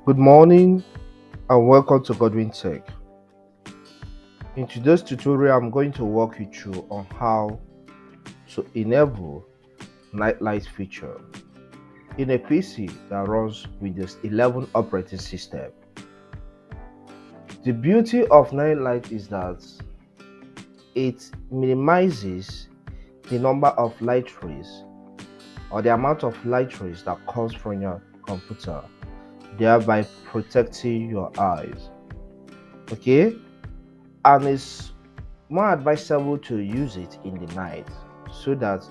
Good morning and welcome to Godwin Tech. In today's tutorial, I'm going to walk you through on how to enable night light feature in a PC that runs Windows 11 operating system. The beauty of night light is that it minimizes the number of light rays or the amount of light rays that comes from your computer, thereby protecting your eyes. Okay, and it's more advisable to use it in the night so that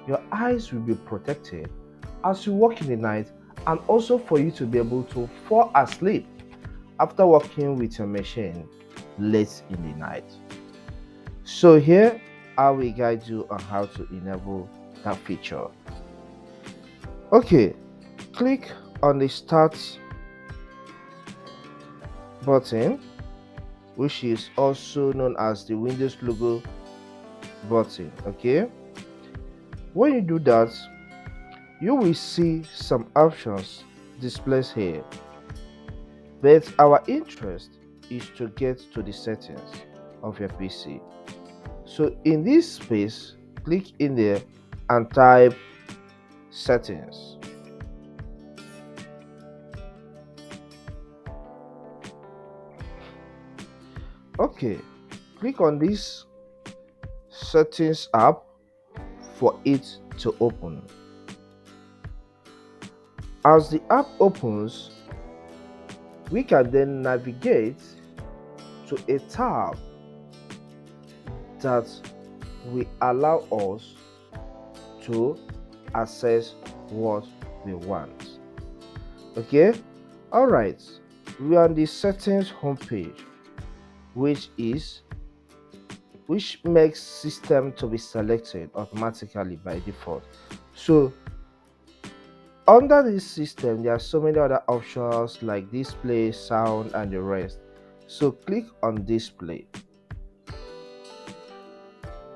your eyes will be protected as you work in the night, and also for you to be able to fall asleep after working with your machine late in the night. So here I will guide you on how to enable that feature. Okay, click on the start button, which is also known as the Windows logo button. Okay, when you do that, you will see some options displayed here, but our interest is to get to the settings of your PC. So in this space, click in there and type settings. Okay, click on this settings app for it to open. As the app opens, we can then navigate to a tab that will allow us to access what we want. Okay, all right, we are on the settings homepage, which makes system to be selected automatically by default. So under this system, there are so many other options like display, sound, and the rest. So click on display.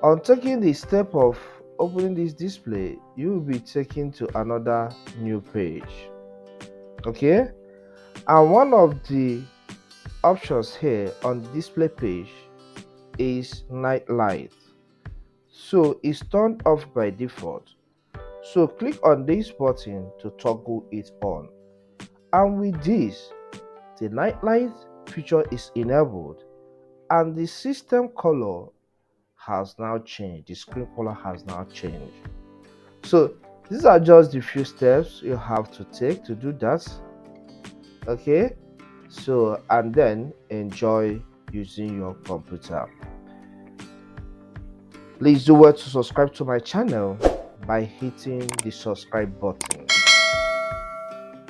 On taking the step of opening this display, you will be taken to another new page. Okay, and one of the options here on the display page is night light. So it's turned off by default. So click on this button to toggle it on. And with this, the night light feature is enabled and the system color has now changed. The screen color has now changed. So these are just the few steps you have to take to do that. Okay, so and then enjoy using your computer. Please do well to subscribe to my channel by hitting the subscribe button.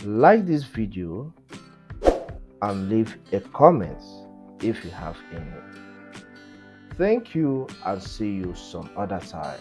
Like this video and leave a comment if you have any. Thank you and see you some other time.